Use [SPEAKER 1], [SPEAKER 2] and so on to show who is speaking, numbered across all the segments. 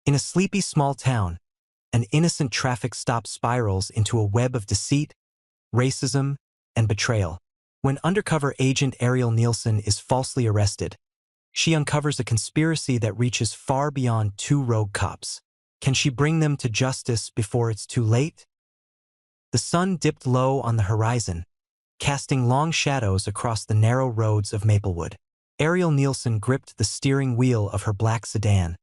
[SPEAKER 1] In a sleepy small town, an innocent traffic stop spirals into a web of deceit, racism, and betrayal. When undercover agent Ariel Nielsen is falsely arrested, she uncovers a conspiracy that reaches far beyond two rogue cops. Can she bring them to justice before it's too late? The sun dipped low on the horizon, casting long shadows across the narrow roads of Maplewood. Ariel Nielsen gripped the steering wheel of her black sedan,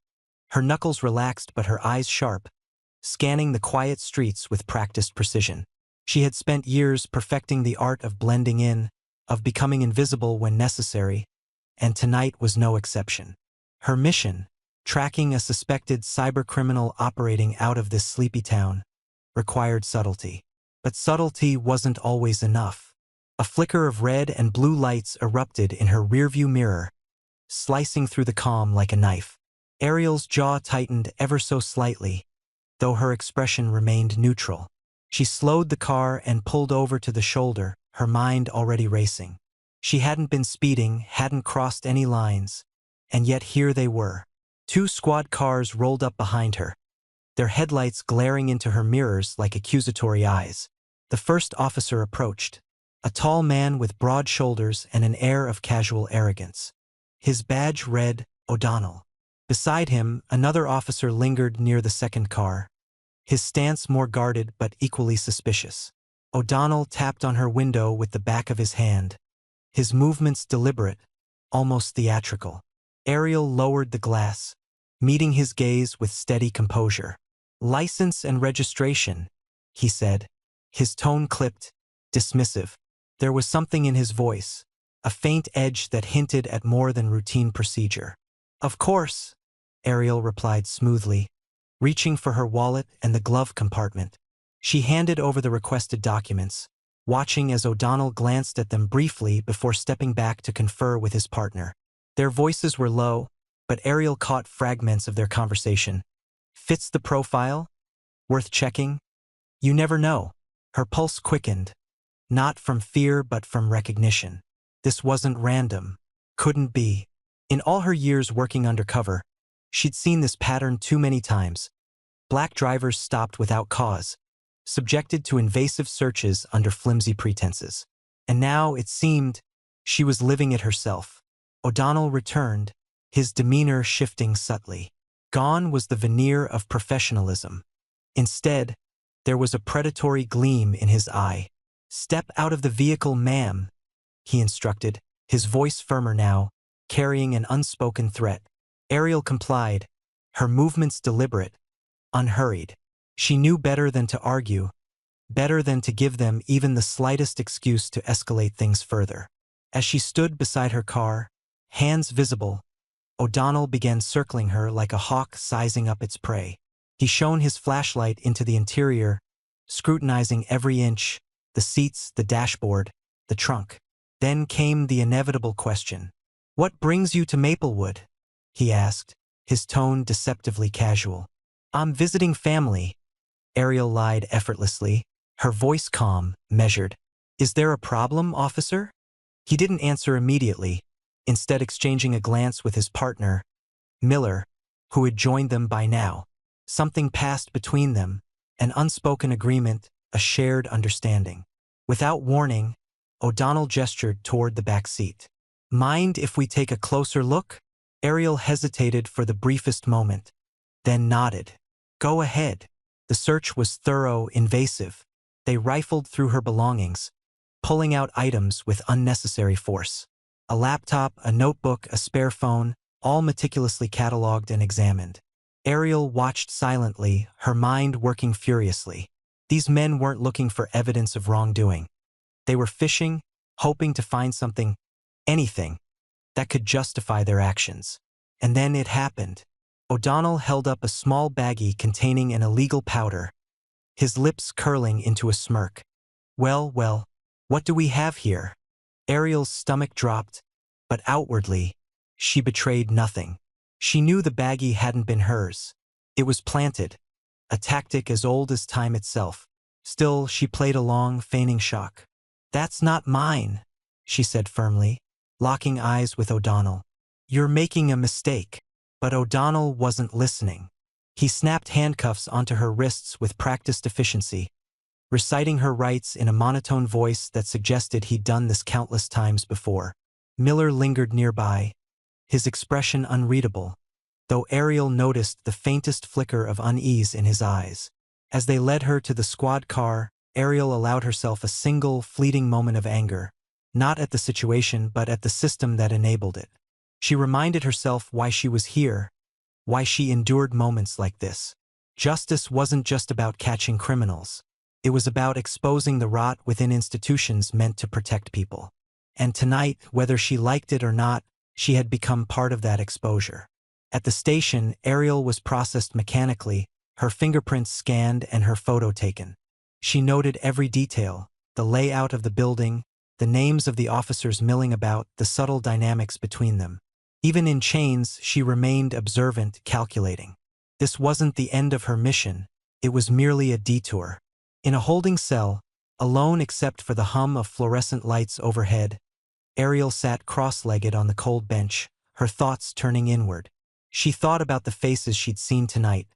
[SPEAKER 1] her knuckles relaxed but her eyes sharp, scanning the quiet streets with practiced precision. She had spent years perfecting the art of blending in, of becoming invisible when necessary, and tonight was no exception. Her mission, tracking a suspected cybercriminal operating out of this sleepy town, required subtlety. But subtlety wasn't always enough. A flicker of red and blue lights erupted in her rearview mirror, slicing through the calm like a knife. Ariel's jaw tightened ever so slightly, though her expression remained neutral. She slowed the car and pulled over to the shoulder, her mind already racing. She hadn't been speeding, hadn't crossed any lines, and yet here they were. Two squad cars rolled up behind her, their headlights glaring into her mirrors like accusatory eyes. The first officer approached, a tall man with broad shoulders and an air of casual arrogance. His badge read, O'Donnell. Beside him, another officer lingered near the second car, his stance more guarded but equally suspicious. O'Donnell tapped on her window with the back of his hand, his movements deliberate, almost theatrical. Ariel lowered the glass, meeting his gaze with steady composure. "License and registration," he said, his tone clipped, dismissive. There was something in his voice, a faint edge that hinted at more than routine procedure. "Of course," Ariel replied smoothly, reaching for her wallet and the glove compartment. She handed over the requested documents, watching as O'Donnell glanced at them briefly before stepping back to confer with his partner. Their voices were low, but Ariel caught fragments of their conversation. "Fits the profile? Worth checking? You never know." Her pulse quickened, not from fear but from recognition. This wasn't random. Couldn't be. In all her years working undercover, she'd seen this pattern too many times. Black drivers stopped without cause, subjected to invasive searches under flimsy pretenses. And now, it seemed, she was living it herself. O'Donnell returned, his demeanor shifting subtly. Gone was the veneer of professionalism. Instead, there was a predatory gleam in his eye. "Step out of the vehicle, ma'am," he instructed, his voice firmer now, carrying an unspoken threat. Ariel complied, her movements deliberate, unhurried. She knew better than to argue, better than to give them even the slightest excuse to escalate things further. As she stood beside her car, hands visible, O'Donnell began circling her like a hawk sizing up its prey. He shone his flashlight into the interior, scrutinizing every inch, the seats, the dashboard, the trunk. Then came the inevitable question. "What brings you to Maplewood?" he asked, his tone deceptively casual. "I'm visiting family," Ariel lied effortlessly, her voice calm, measured. "Is there a problem, officer?" He didn't answer immediately, instead exchanging a glance with his partner, Miller, who had joined them by now. Something passed between them, an unspoken agreement, a shared understanding. Without warning, O'Donnell gestured toward the back seat. "Mind if we take a closer look?" Ariel hesitated for the briefest moment, then nodded. "Go ahead." The search was thorough, invasive. They rifled through her belongings, pulling out items with unnecessary force. A laptop, a notebook, a spare phone, all meticulously catalogued and examined. Ariel watched silently, her mind working furiously. These men weren't looking for evidence of wrongdoing. They were fishing, hoping to find something, anything, that could justify their actions. And then it happened. O'Donnell held up a small baggie containing an illegal powder, his lips curling into a smirk. Well, what do we have here?" Ariel's stomach dropped, but outwardly, she betrayed nothing. She knew the baggie hadn't been hers. It was planted, a tactic as old as time itself. Still, she played along, feigning shock. "That's not mine," she said firmly, locking eyes with O'Donnell. "You're making a mistake." But O'Donnell wasn't listening. He snapped handcuffs onto her wrists with practiced efficiency, reciting her rights in a monotone voice that suggested he'd done this countless times before. Miller lingered nearby, his expression unreadable, though Ariel noticed the faintest flicker of unease in his eyes. As they led her to the squad car, Ariel allowed herself a single, fleeting moment of anger, not at the situation but at the system that enabled it. She reminded herself why she was here, why she endured moments like this. Justice wasn't just about catching criminals. It was about exposing the rot within institutions meant to protect people. And tonight, whether she liked it or not, she had become part of that exposure. At the station, Ariel was processed mechanically, her fingerprints scanned and her photo taken. She noted every detail, the layout of the building, the names of the officers milling about, the subtle dynamics between them. Even in chains, she remained observant, calculating. This wasn't the end of her mission, it was merely a detour. In a holding cell, alone except for the hum of fluorescent lights overhead, Ariel sat cross-legged on the cold bench, her thoughts turning inward. She thought about the faces she'd seen tonight,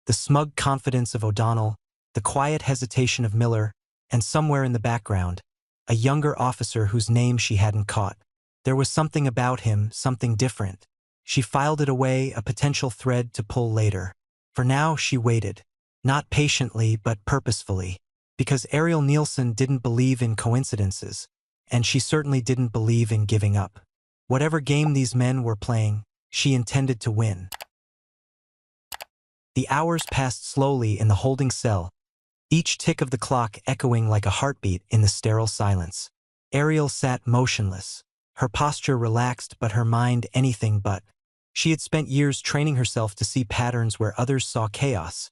[SPEAKER 1] the smug confidence of O'Donnell, the quiet hesitation of Miller, and somewhere in the background, a younger officer whose name she hadn't caught. There was something about him, something different. She filed it away, a potential thread to pull later. For now, she waited. Not patiently, but purposefully. Because Ariel Nielsen didn't believe in coincidences, and she certainly didn't believe in giving up. Whatever game these men were playing, she intended to win. The hours passed slowly in the holding cell, each tick of the clock echoing like a heartbeat in the sterile silence. Ariel sat motionless, her posture relaxed but her mind anything but. She had spent years training herself to see patterns where others saw chaos.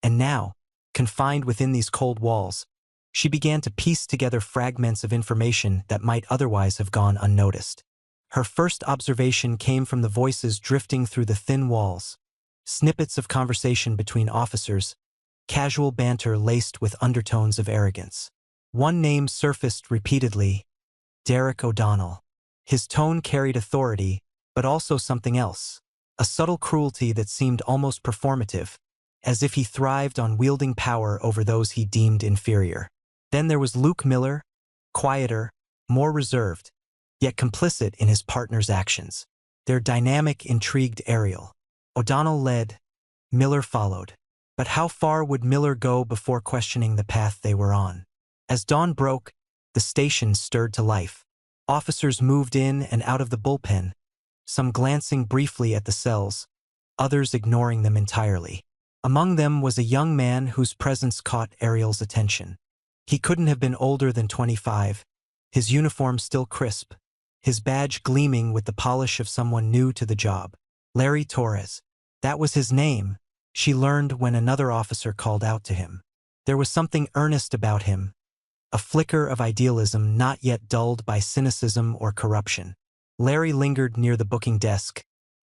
[SPEAKER 1] And now, confined within these cold walls, she began to piece together fragments of information that might otherwise have gone unnoticed. Her first observation came from the voices drifting through the thin walls, snippets of conversation between officers, casual banter laced with undertones of arrogance. One name surfaced repeatedly: Derek O'Donnell. His tone carried authority, but also something else, a subtle cruelty that seemed almost performative, as if he thrived on wielding power over those he deemed inferior. Then there was Luke Miller, quieter, more reserved, yet complicit in his partner's actions. Their dynamic intrigued Ariel. O'Donnell led, Miller followed. But how far would Miller go before questioning the path they were on? As dawn broke, the station stirred to life. Officers moved in and out of the bullpen, some glancing briefly at the cells, others ignoring them entirely. Among them was a young man whose presence caught Ariel's attention. He couldn't have been older than 25, his uniform still crisp, his badge gleaming with the polish of someone new to the job. Larry Torres. That was his name, she learned when another officer called out to him. There was something earnest about him, a flicker of idealism not yet dulled by cynicism or corruption. Larry lingered near the booking desk,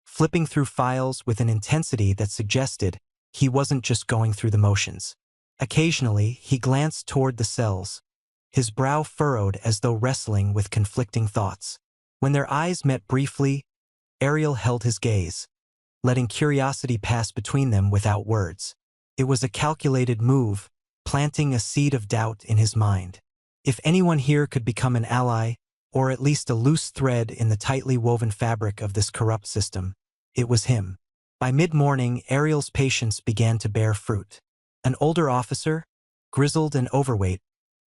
[SPEAKER 1] flipping through files with an intensity that suggested he wasn't just going through the motions. Occasionally, he glanced toward the cells, his brow furrowed as though wrestling with conflicting thoughts. When their eyes met briefly, Ariel held his gaze, letting curiosity pass between them without words. It was a calculated move, planting a seed of doubt in his mind. If anyone here could become an ally, or at least a loose thread in the tightly woven fabric of this corrupt system, it was him. By mid-morning, Ariel's patience began to bear fruit. An older officer, grizzled and overweight,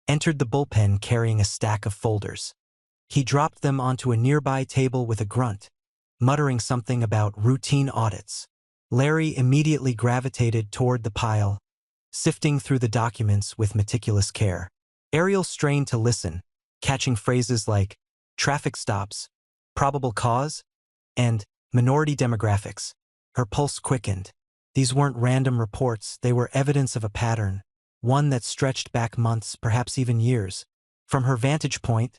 [SPEAKER 1] entered the bullpen carrying a stack of folders. He dropped them onto a nearby table with a grunt, muttering something about routine audits. Larry immediately gravitated toward the pile, sifting through the documents with meticulous care. Ariel strained to listen, catching phrases like traffic stops, probable cause, and minority demographics. Her pulse quickened. These weren't random reports, they were evidence of a pattern, one that stretched back months, perhaps even years. From her vantage point,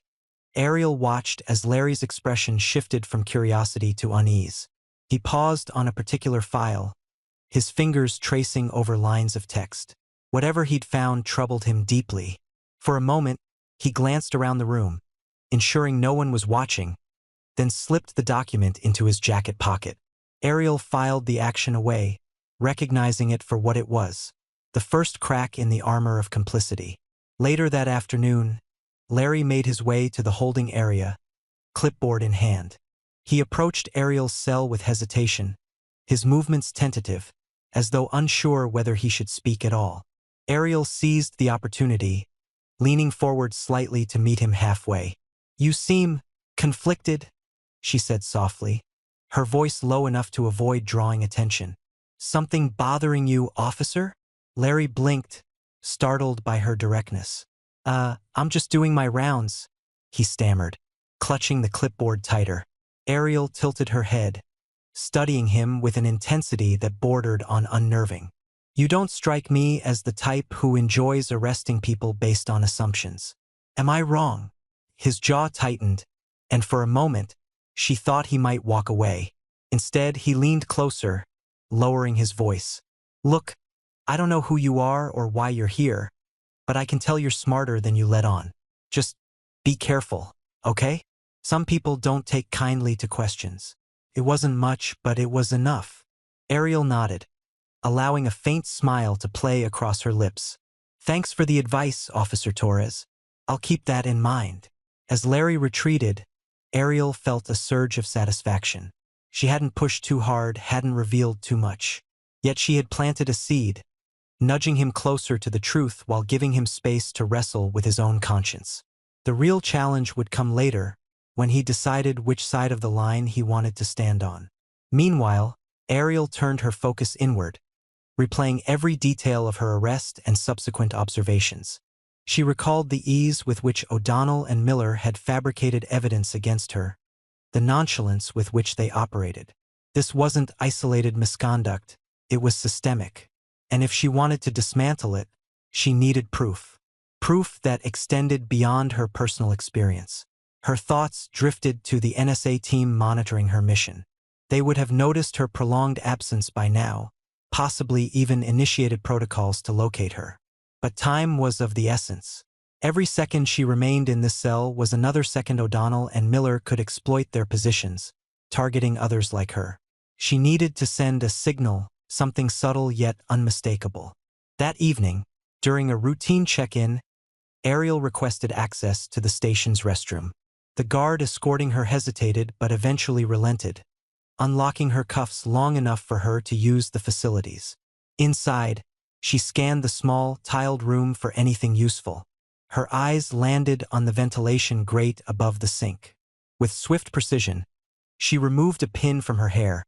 [SPEAKER 1] Ariel watched as Larry's expression shifted from curiosity to unease. He paused on a particular file, his fingers tracing over lines of text. Whatever he'd found troubled him deeply. For a moment, he glanced around the room, ensuring no one was watching, then slipped the document into his jacket pocket. Ariel filed the action away, recognizing it for what it was, the first crack in the armor of complicity. Later that afternoon, Larry made his way to the holding area, clipboard in hand. He approached Ariel's cell with hesitation, his movements tentative, as though unsure whether he should speak at all. Ariel seized the opportunity, leaning forward slightly to meet him halfway. "You seem conflicted," she said softly, her voice low enough to avoid drawing attention. "Something bothering you, officer?" Larry blinked, startled by her directness. I'm just doing my rounds," he stammered, clutching the clipboard tighter. Ariel tilted her head, studying him with an intensity that bordered on unnerving. "You don't strike me as the type who enjoys arresting people based on assumptions. Am I wrong?" His jaw tightened, and for a moment, she thought he might walk away. Instead, he leaned closer, lowering his voice. "Look, I don't know who you are or why you're here, but I can tell you're smarter than you let on. Just be careful, okay? Some people don't take kindly to questions." It wasn't much, but it was enough. Ariel nodded, allowing a faint smile to play across her lips. "Thanks for the advice, Officer Torres. I'll keep that in mind." As Larry retreated, Ariel felt a surge of satisfaction. She hadn't pushed too hard, hadn't revealed too much. Yet she had planted a seed, nudging him closer to the truth while giving him space to wrestle with his own conscience. The real challenge would come later, when he decided which side of the line he wanted to stand on. Meanwhile, Ariel turned her focus inward, replaying every detail of her arrest and subsequent observations. She recalled the ease with which O'Donnell and Miller had fabricated evidence against her, the nonchalance with which they operated. This wasn't isolated misconduct, it was systemic. And if she wanted to dismantle it, she needed proof. Proof that extended beyond her personal experience. Her thoughts drifted to the NSA team monitoring her mission. They would have noticed her prolonged absence by now, possibly even initiated protocols to locate her. But time was of the essence. Every second she remained in this cell was another second O'Donnell and Miller could exploit their positions, targeting others like her. She needed to send a signal, something subtle yet unmistakable. That evening, during a routine check-in, Ariel requested access to the station's restroom. The guard escorting her hesitated but eventually relented, unlocking her cuffs long enough for her to use the facilities. Inside, she scanned the small, tiled room for anything useful. Her eyes landed on the ventilation grate above the sink. With swift precision, she removed a pin from her hair,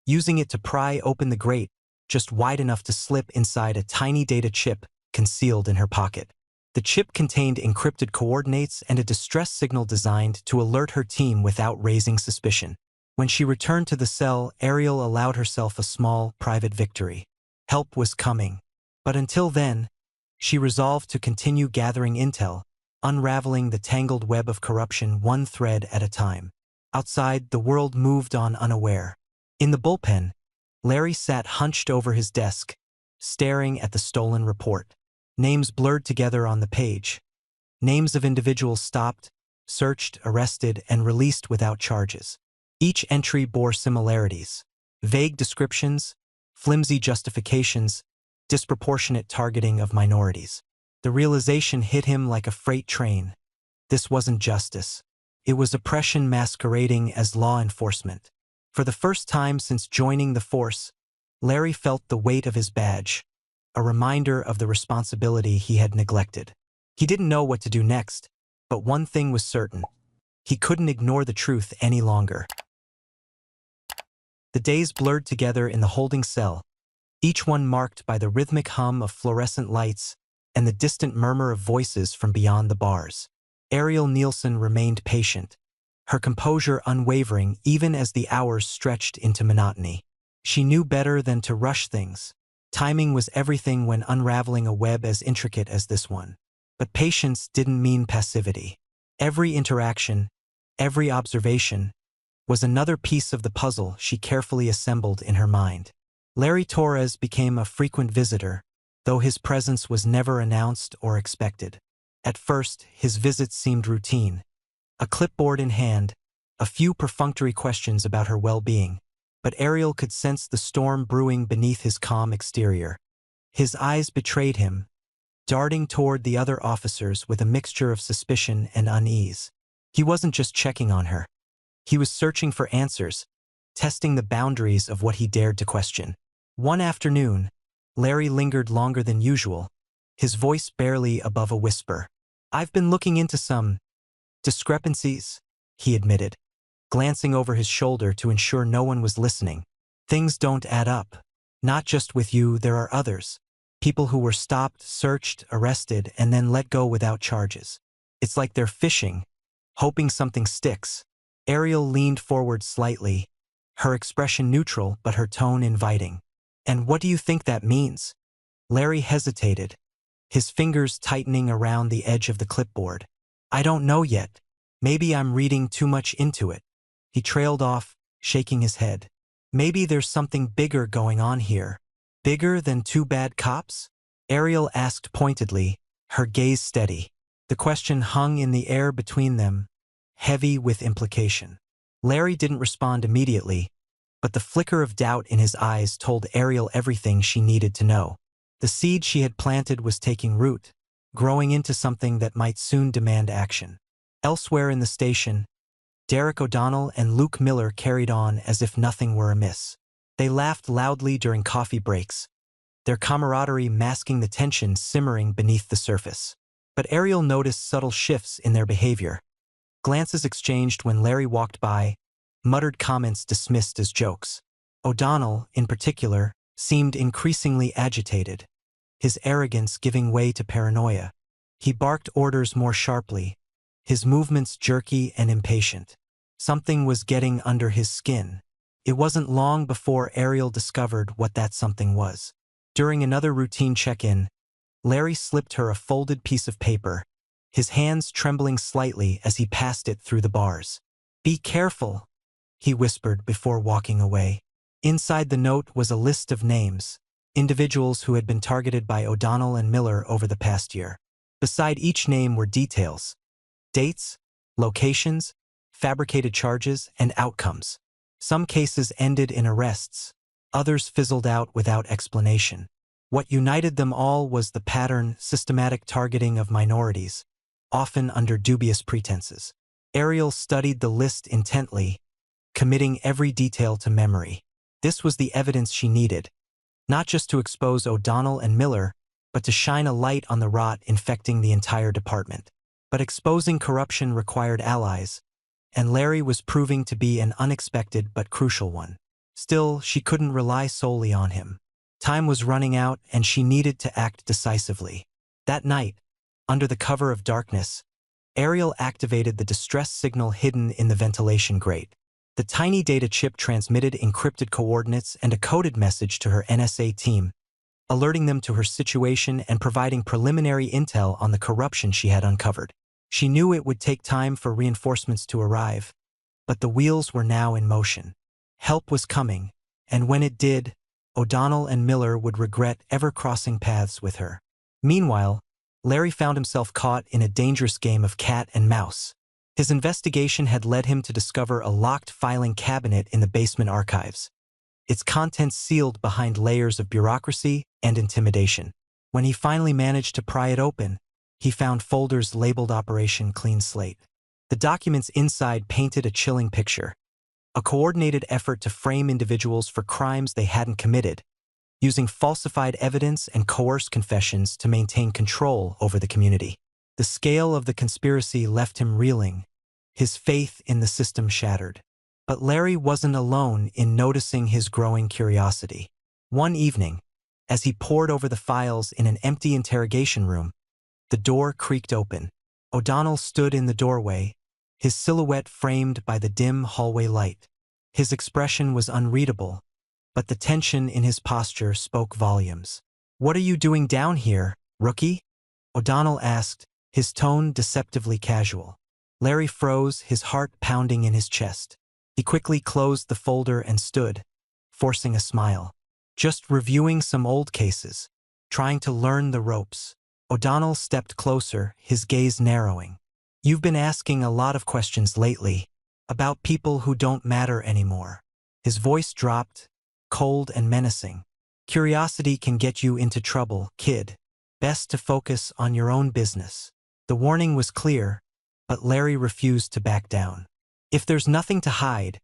[SPEAKER 1] using it to pry open the grate just wide enough to slip inside a tiny data chip concealed in her pocket. The chip contained encrypted coordinates and a distress signal designed to alert her team without raising suspicion. When she returned to the cell, Ariel allowed herself a small, private victory. Help was coming. But until then, she resolved to continue gathering intel, unraveling the tangled web of corruption one thread at a time. Outside, the world moved on unaware. In the bullpen, Larry sat hunched over his desk, staring at the stolen report. Names blurred together on the page. Names of individuals stopped, searched, arrested, and released without charges. Each entry bore similarities: vague descriptions, flimsy justifications, disproportionate targeting of minorities. The realization hit him like a freight train. This wasn't justice. It was oppression masquerading as law enforcement. For the first time since joining the force, Larry felt the weight of his badge, a reminder of the responsibility he had neglected. He didn't know what to do next, but one thing was certain: he couldn't ignore the truth any longer. The days blurred together in the holding cell, each one marked by the rhythmic hum of fluorescent lights and the distant murmur of voices from beyond the bars. Ariel Nielsen remained patient, her composure unwavering even as the hours stretched into monotony. She knew better than to rush things. Timing was everything when unraveling a web as intricate as this one. But patience didn't mean passivity. Every interaction, every observation, was another piece of the puzzle she carefully assembled in her mind. Larry Torres became a frequent visitor, though his presence was never announced or expected. At first, his visits seemed routine. A clipboard in hand, a few perfunctory questions about her well-being. but Ariel could sense the storm brewing beneath his calm exterior. His eyes betrayed him, darting toward the other officers with a mixture of suspicion and unease. He wasn't just checking on her. He was searching for answers, testing the boundaries of what he dared to question. One afternoon, Larry lingered longer than usual, his voice barely above a whisper. "I've been looking into some discrepancies," he admitted, glancing over his shoulder to ensure no one was listening. "Things don't add up. Not just with you, there are others. People who were stopped, searched, arrested, and then let go without charges. It's like they're fishing, hoping something sticks." Ariel leaned forward slightly, her expression neutral but her tone inviting. "And what do you think that means?" Larry hesitated, his fingers tightening around the edge of the clipboard. "I don't know yet. Maybe I'm reading too much into it." He trailed off, shaking his head. "Maybe there's something bigger going on here. Bigger than two bad cops?" Ariel asked pointedly, her gaze steady. The question hung in the air between them, heavy with implication. Larry didn't respond immediately, but the flicker of doubt in his eyes told Ariel everything she needed to know. The seed she had planted was taking root, growing into something that might soon demand action. Elsewhere in the station, Derek O'Donnell and Luke Miller carried on as if nothing were amiss. They laughed loudly during coffee breaks, their camaraderie masking the tension simmering beneath the surface. But Ariel noticed subtle shifts in their behavior. Glances exchanged when Larry walked by, muttered comments dismissed as jokes. O'Donnell, in particular, seemed increasingly agitated, his arrogance giving way to paranoia. He barked orders more sharply, his movements jerky and impatient. Something was getting under his skin. It wasn't long before Ariel discovered what that something was. During another routine check-in, Larry slipped her a folded piece of paper, his hands trembling slightly as he passed it through the bars. "Be careful," he whispered before walking away. Inside the note was a list of names, individuals who had been targeted by O'Donnell and Miller over the past year. Beside each name were details, dates, locations, fabricated charges, and outcomes. Some cases ended in arrests, others fizzled out without explanation. What united them all was the pattern, systematic targeting of minorities, often under dubious pretenses. Ariel studied the list intently, committing every detail to memory. This was the evidence she needed, not just to expose O'Donnell and Miller, but to shine a light on the rot infecting the entire department. But exposing corruption required allies, and Larry was proving to be an unexpected but crucial one. Still, she couldn't rely solely on him. Time was running out, and she needed to act decisively. That night, under the cover of darkness, Ariel activated the distress signal hidden in the ventilation grate. The tiny data chip transmitted encrypted coordinates and a coded message to her NSA team, alerting them to her situation and providing preliminary intel on the corruption she had uncovered. She knew it would take time for reinforcements to arrive, but the wheels were now in motion. Help was coming, and when it did, O'Donnell and Miller would regret ever crossing paths with her. Meanwhile, Larry found himself caught in a dangerous game of cat and mouse. His investigation had led him to discover a locked filing cabinet in the basement archives, its contents sealed behind layers of bureaucracy and intimidation. When he finally managed to pry it open, he found folders labeled Operation Clean Slate. The documents inside painted a chilling picture, a coordinated effort to frame individuals for crimes they hadn't committed, using falsified evidence and coerced confessions to maintain control over the community. The scale of the conspiracy left him reeling, his faith in the system shattered. But Larry wasn't alone in noticing his growing curiosity. One evening, as he pored over the files in an empty interrogation room, the door creaked open. O'Donnell stood in the doorway, his silhouette framed by the dim hallway light. His expression was unreadable, but the tension in his posture spoke volumes. "What are you doing down here, rookie?" O'Donnell asked, his tone deceptively casual. Larry froze, his heart pounding in his chest. He quickly closed the folder and stood, forcing a smile. "Just reviewing some old cases, trying to learn the ropes." O'Donnell stepped closer, his gaze narrowing. "You've been asking a lot of questions lately, about people who don't matter anymore." His voice dropped, cold and menacing. Curiosity can get you into trouble, kid. Best to focus on your own business. The warning was clear, but Larry refused to back down. If there's nothing to hide,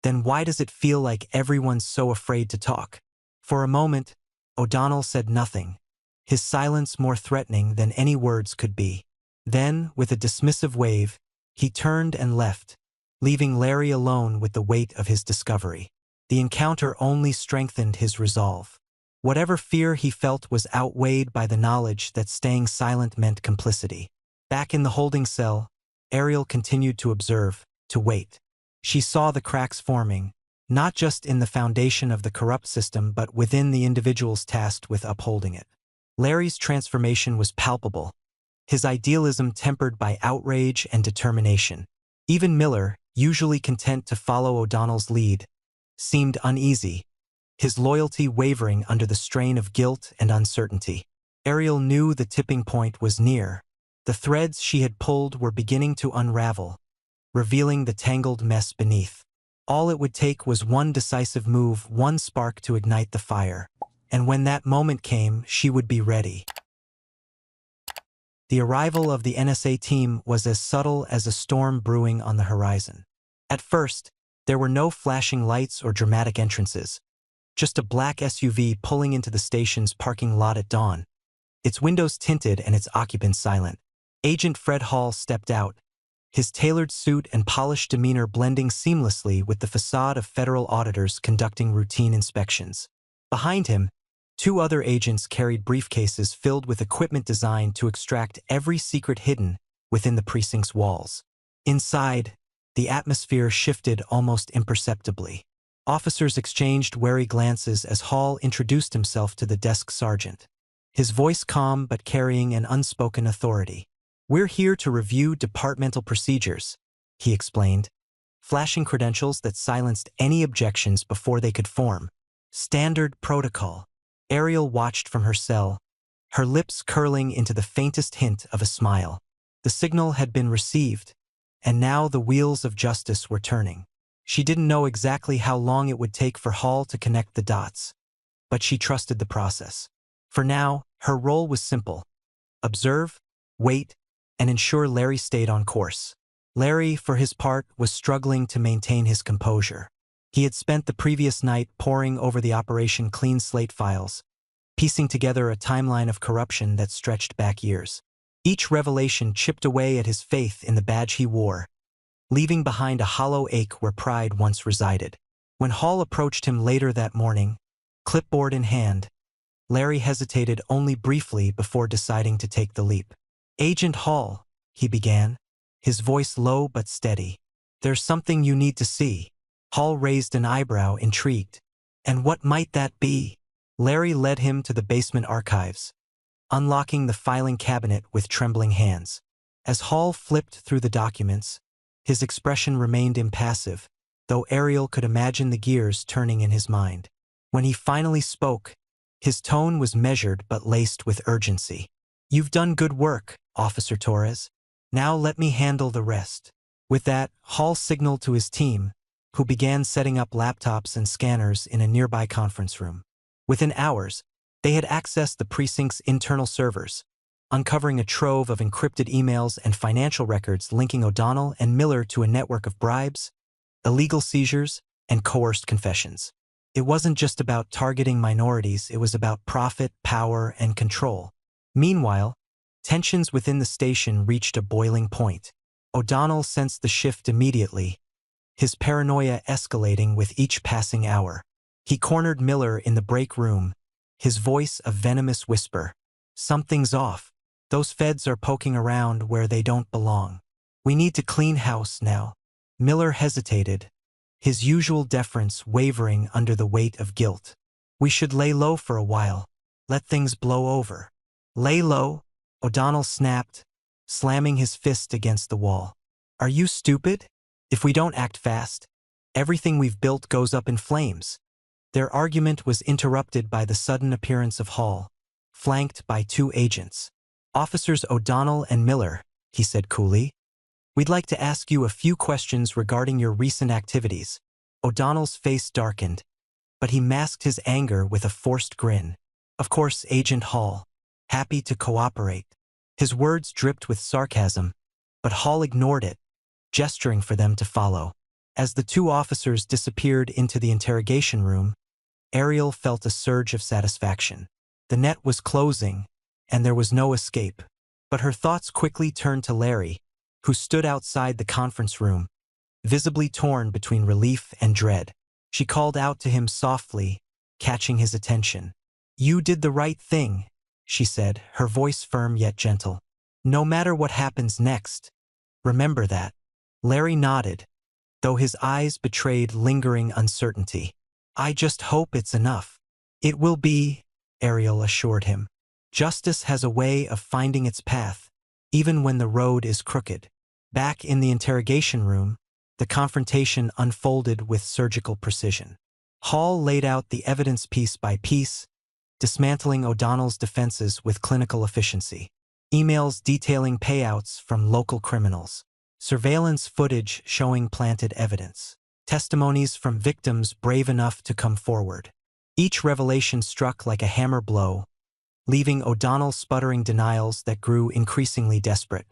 [SPEAKER 1] then why does it feel like everyone's so afraid to talk? For a moment, O'Donnell said nothing, his silence more threatening than any words could be. Then, with a dismissive wave, he turned and left, leaving Larry alone with the weight of his discovery. The encounter only strengthened his resolve. Whatever fear he felt was outweighed by the knowledge that staying silent meant complicity. Back in the holding cell, Ariel continued to observe, to wait. She saw the cracks forming, not just in the foundation of the corrupt system but within the individuals tasked with upholding it. Larry's transformation was palpable, his idealism tempered by outrage and determination. Even Miller, usually content to follow O'Donnell's lead, seemed uneasy, his loyalty wavering under the strain of guilt and uncertainty. Ariel knew the tipping point was near. The threads she had pulled were beginning to unravel, revealing the tangled mess beneath. All it would take was one decisive move, one spark to ignite the fire. And when that moment came, she would be ready. The arrival of the NSA team was as subtle as a storm brewing on the horizon. At first, there were no flashing lights or dramatic entrances, just a black SUV pulling into the station's parking lot at dawn, its windows tinted and its occupants silent. Agent Fred Hall stepped out, his tailored suit and polished demeanor blending seamlessly with the facade of federal auditors conducting routine inspections. Behind him, two other agents carried briefcases filled with equipment designed to extract every secret hidden within the precinct's walls. Inside, the atmosphere shifted almost imperceptibly. Officers exchanged wary glances as Hall introduced himself to the desk sergeant, his voice calm but carrying an unspoken authority. "We're here to review departmental procedures," he explained, flashing credentials that silenced any objections before they could form. Standard protocol. Ariel watched from her cell, her lips curling into the faintest hint of a smile. The signal had been received, and now the wheels of justice were turning. She didn't know exactly how long it would take for Hall to connect the dots, but she trusted the process. For now, her role was simple: observe, wait, and ensure Larry stayed on course. Larry, for his part, was struggling to maintain his composure. He had spent the previous night poring over the Operation Clean Slate files, piecing together a timeline of corruption that stretched back years. Each revelation chipped away at his faith in the badge he wore, leaving behind a hollow ache where pride once resided. When Hall approached him later that morning, clipboard in hand, Larry hesitated only briefly before deciding to take the leap. "Agent Hall," he began, his voice low but steady. "There's something you need to see." Hall raised an eyebrow, intrigued. "And what might that be?" Larry led him to the basement archives, unlocking the filing cabinet with trembling hands. As Hall flipped through the documents, his expression remained impassive, though Ariel could imagine the gears turning in his mind. When he finally spoke, his tone was measured but laced with urgency. "You've done good work, Officer Torres. Now let me handle the rest." With that, Hall signaled to his team, who began setting up laptops and scanners in a nearby conference room. Within hours, they had accessed the precinct's internal servers, uncovering a trove of encrypted emails and financial records linking O'Donnell and Miller to a network of bribes, illegal seizures, and coerced confessions. It wasn't just about targeting minorities, it was about profit, power, and control. Meanwhile, tensions within the station reached a boiling point. O'Donnell sensed the shift immediately, his paranoia escalating with each passing hour. He cornered Miller in the break room, his voice a venomous whisper. "Something's off. Those feds are poking around where they don't belong. We need to clean house now." Miller hesitated, his usual deference wavering under the weight of guilt. "We should lay low for a while. Let things blow over." "Lay low?" O'Donnell snapped, slamming his fist against the wall. "Are you stupid? If we don't act fast, everything we've built goes up in flames." Their argument was interrupted by the sudden appearance of Hall, flanked by two agents. "Officers O'Donnell and Miller," he said coolly, "we'd like to ask you a few questions regarding your recent activities." O'Donnell's face darkened, but he masked his anger with a forced grin. Of course, Agent Hall. Happy to cooperate. His words dripped with sarcasm, but Hall ignored it, gesturing for them to follow. As the two officers disappeared into the interrogation room, Ariel felt a surge of satisfaction. The net was closing, and there was no escape. But her thoughts quickly turned to Larry, who stood outside the conference room, visibly torn between relief and dread. She called out to him softly, catching his attention. "You did the right thing," she said, her voice firm yet gentle. "No matter what happens next, remember that." Larry nodded, though his eyes betrayed lingering uncertainty. "I just hope it's enough." "It will be," Ariel assured him. "Justice has a way of finding its path, even when the road is crooked." Back in the interrogation room, the confrontation unfolded with surgical precision. Hall laid out the evidence piece by piece, dismantling O'Donnell's defenses with clinical efficiency. Emails detailing payouts from local criminals. Surveillance footage showing planted evidence. Testimonies from victims brave enough to come forward. Each revelation struck like a hammer blow, leaving O'Donnell sputtering denials that grew increasingly desperate.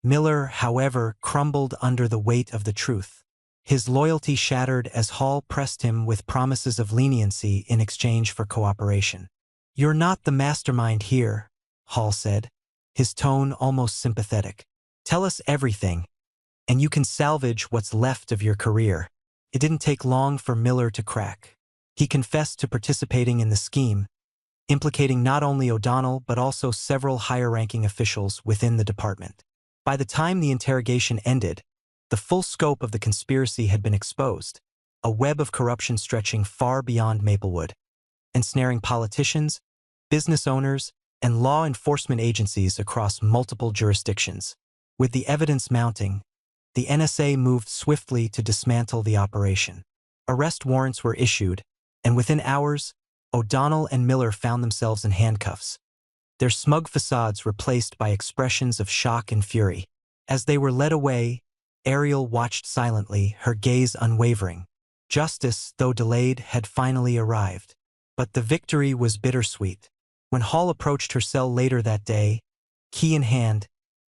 [SPEAKER 1] Miller, however, crumbled under the weight of the truth. His loyalty shattered as Hall pressed him with promises of leniency in exchange for cooperation. "You're not the mastermind here," Hall said, his tone almost sympathetic. "Tell us everything, and you can salvage what's left of your career." It didn't take long for Miller to crack. He confessed to participating in the scheme, implicating not only O'Donnell but also several higher-ranking officials within the department. By the time the interrogation ended, the full scope of the conspiracy had been exposed, a web of corruption stretching far beyond Maplewood, ensnaring politicians, business owners, and law enforcement agencies across multiple jurisdictions. With the evidence mounting, the NSA moved swiftly to dismantle the operation. Arrest warrants were issued, and within hours, O'Donnell and Miller found themselves in handcuffs, their smug facades replaced by expressions of shock and fury. As they were led away, Ariel watched silently, her gaze unwavering. Justice, though delayed, had finally arrived. But the victory was bittersweet. When Hall approached her cell later that day, key in hand,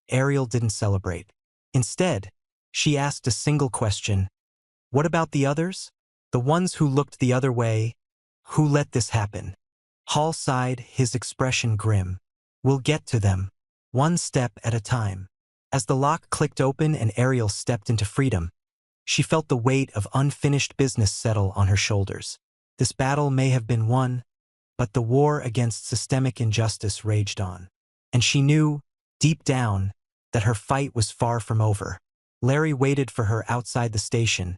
[SPEAKER 1] Ariel didn't celebrate. Instead, she asked a single question. "What about the others? The ones who looked the other way? Who let this happen?" Hall sighed, his expression grim. "We'll get to them, one step at a time." As the lock clicked open and Ariel stepped into freedom, she felt the weight of unfinished business settle on her shoulders. This battle may have been won, but the war against systemic injustice raged on. And she knew, deep down, that her fight was far from over. Larry waited for her outside the station,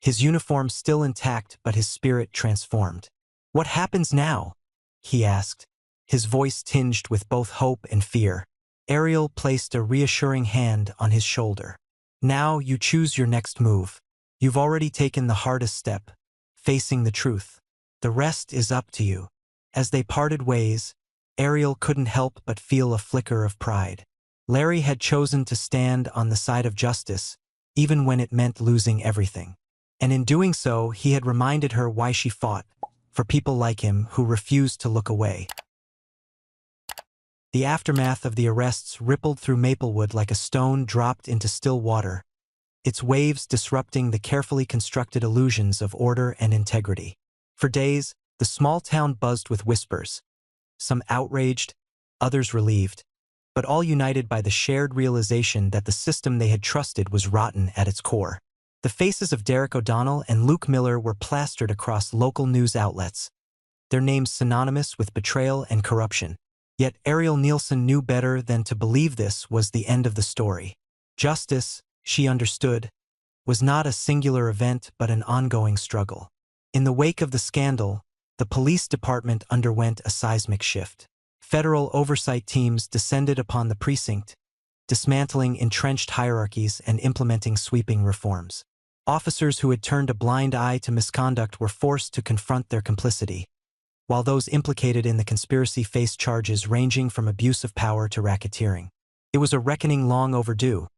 [SPEAKER 1] his uniform still intact but his spirit transformed. "What happens now?" he asked, his voice tinged with both hope and fear. Ariel placed a reassuring hand on his shoulder. "Now you choose your next move. You've already taken the hardest step, facing the truth. The rest is up to you." As they parted ways, Ariel couldn't help but feel a flicker of pride. Larry had chosen to stand on the side of justice, even when it meant losing everything. And in doing so, he had reminded her why she fought, for people like him who refused to look away. The aftermath of the arrests rippled through Maplewood like a stone dropped into still water, its waves disrupting the carefully constructed illusions of order and integrity. For days, the small town buzzed with whispers, some outraged, others relieved, but all united by the shared realization that the system they had trusted was rotten at its core. The faces of Derek O'Donnell and Luke Miller were plastered across local news outlets, their names synonymous with betrayal and corruption. Yet Ariel Nielsen knew better than to believe this was the end of the story. Justice, she understood, was not a singular event but an ongoing struggle. In the wake of the scandal, the police department underwent a seismic shift. Federal oversight teams descended upon the precinct, dismantling entrenched hierarchies and implementing sweeping reforms. Officers who had turned a blind eye to misconduct were forced to confront their complicity, while those implicated in the conspiracy faced charges ranging from abuse of power to racketeering. It was a reckoning long overdue,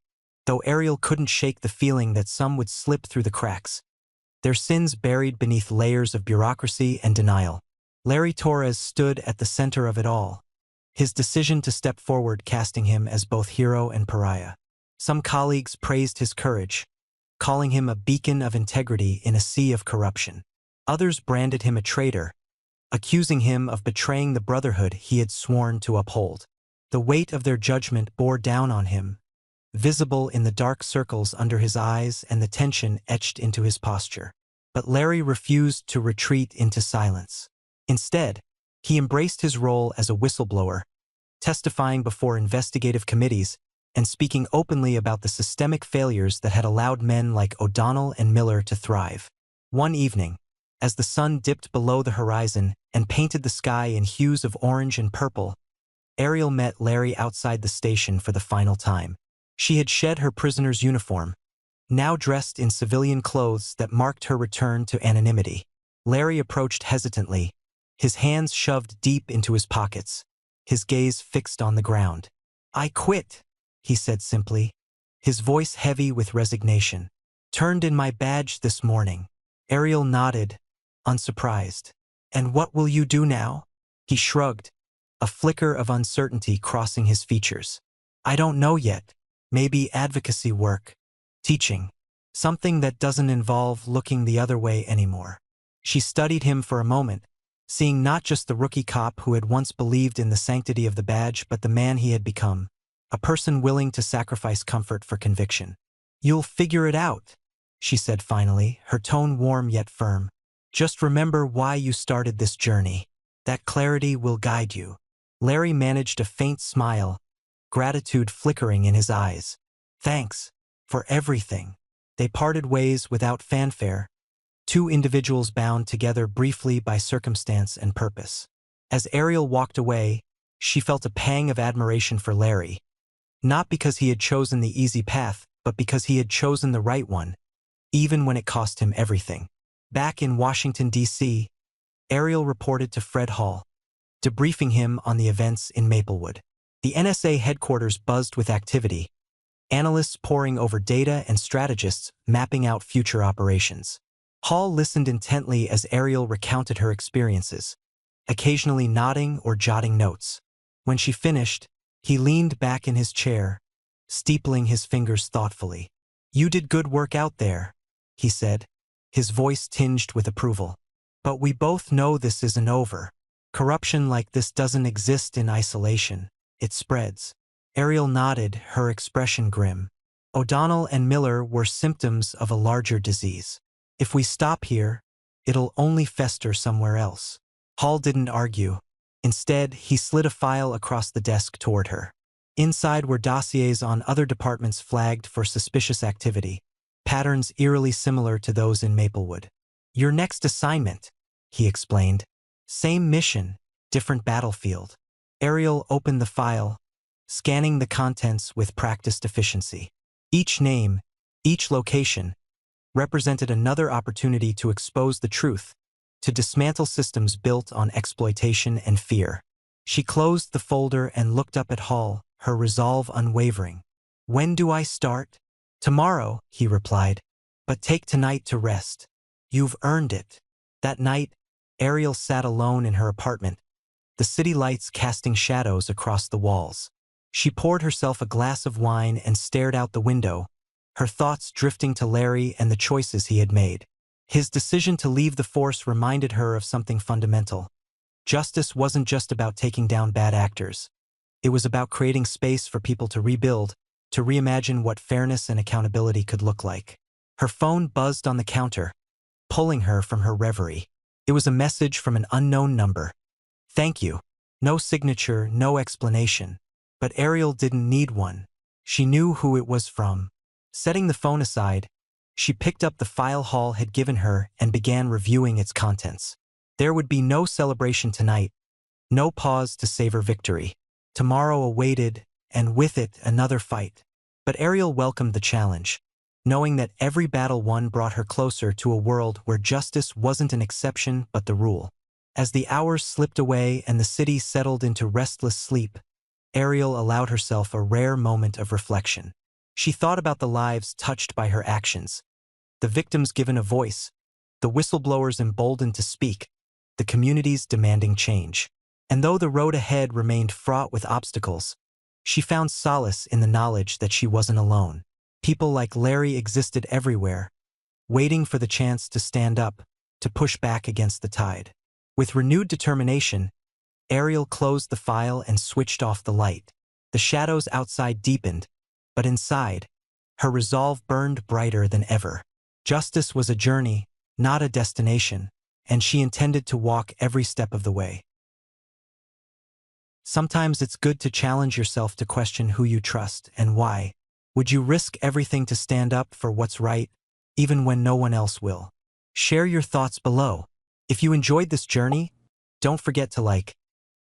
[SPEAKER 1] though Ariel couldn't shake the feeling that some would slip through the cracks. their sins buried beneath layers of bureaucracy and denial. Larry Torres stood at the center of it all, his decision to step forward casting him as both hero and pariah. Some colleagues praised his courage, calling him a beacon of integrity in a sea of corruption. Others branded him a traitor, accusing him of betraying the brotherhood he had sworn to uphold. The weight of their judgment bore down on him, visible in the dark circles under his eyes and the tension etched into his posture. But Larry refused to retreat into silence. Instead, he embraced his role as a whistleblower, testifying before investigative committees and speaking openly about the systemic failures that had allowed men like O'Donnell and Miller to thrive. One evening, as the sun dipped below the horizon and painted the sky in hues of orange and purple, Ariel met Larry outside the station for the final time. She had shed her prisoner's uniform, now dressed in civilian clothes that marked her return to anonymity. Larry approached hesitantly, his hands shoved deep into his pockets, his gaze fixed on the ground. "I quit," he said simply, his voice heavy with resignation. "Turned in my badge this morning." Ariel nodded, unsurprised. "And what will you do now?" He shrugged, a flicker of uncertainty crossing his features. "I don't know yet. Maybe advocacy work, teaching, something that doesn't involve looking the other way anymore." She studied him for a moment, seeing not just the rookie cop who had once believed in the sanctity of the badge but the man he had become, a person willing to sacrifice comfort for conviction. "You'll figure it out," she said finally, her tone warm yet firm. "Just remember why you started this journey. That clarity will guide you." Larry managed a faint smile, gratitude flickering in his eyes. "Thanks for everything." They parted ways without fanfare, two individuals bound together briefly by circumstance and purpose. As Ariel walked away, she felt a pang of admiration for Larry, not because he had chosen the easy path, but because he had chosen the right one, even when it cost him everything. Back in Washington, D.C., Ariel reported to Fred Hall, debriefing him on the events in Maplewood. The NSA headquarters buzzed with activity, analysts poring over data and strategists mapping out future operations. Hall listened intently as Ariel recounted her experiences, occasionally nodding or jotting notes. When she finished, he leaned back in his chair, steepling his fingers thoughtfully. "You did good work out there," he said, his voice tinged with approval. "But we both know this isn't over. Corruption like this doesn't exist in isolation. It spreads." Ariel nodded, her expression grim. "O'Donnell and Miller were symptoms of a larger disease. If we stop here, it'll only fester somewhere else." Hall didn't argue. Instead, he slid a file across the desk toward her. Inside were dossiers on other departments flagged for suspicious activity, patterns eerily similar to those in Maplewood. "Your next assignment," he explained. "Same mission, different battlefield." Ariel opened the file, scanning the contents with practiced efficiency. Each name, each location, represented another opportunity to expose the truth, to dismantle systems built on exploitation and fear. She closed the folder and looked up at Hall, her resolve unwavering. "When do I start?" "Tomorrow," he replied, "but take tonight to rest. You've earned it." That night, Ariel sat alone in her apartment, the city lights casting shadows across the walls. She poured herself a glass of wine and stared out the window, her thoughts drifting to Larry and the choices he had made. His decision to leave the force reminded her of something fundamental. Justice wasn't just about taking down bad actors. It was about creating space for people to rebuild, to reimagine what fairness and accountability could look like. Her phone buzzed on the counter, pulling her from her reverie. It was a message from an unknown number. "Thank you." No signature, no explanation. But Ariel didn't need one. She knew who it was from. Setting the phone aside, she picked up the file Hall had given her and began reviewing its contents. There would be no celebration tonight, no pause to savor victory. Tomorrow awaited, and with it another fight. But Ariel welcomed the challenge, knowing that every battle won brought her closer to a world where justice wasn't an exception but the rule. As the hours slipped away and the city settled into restless sleep, Ariel allowed herself a rare moment of reflection. She thought about the lives touched by her actions, the victims given a voice, the whistleblowers emboldened to speak, the communities demanding change. And though the road ahead remained fraught with obstacles, she found solace in the knowledge that she wasn't alone. People like Larry existed everywhere, waiting for the chance to stand up, to push back against the tide. With renewed determination, Ariel closed the file and switched off the light. The shadows outside deepened, but inside, her resolve burned brighter than ever. Justice was a journey, not a destination, and she intended to walk every step of the way. Sometimes it's good to challenge yourself to question who you trust and why. Would you risk everything to stand up for what's right, even when no one else will? Share your thoughts below. If you enjoyed this journey, don't forget to like,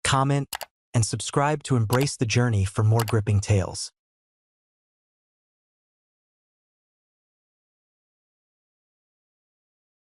[SPEAKER 1] comment, and subscribe to embrace the journey for more gripping tales.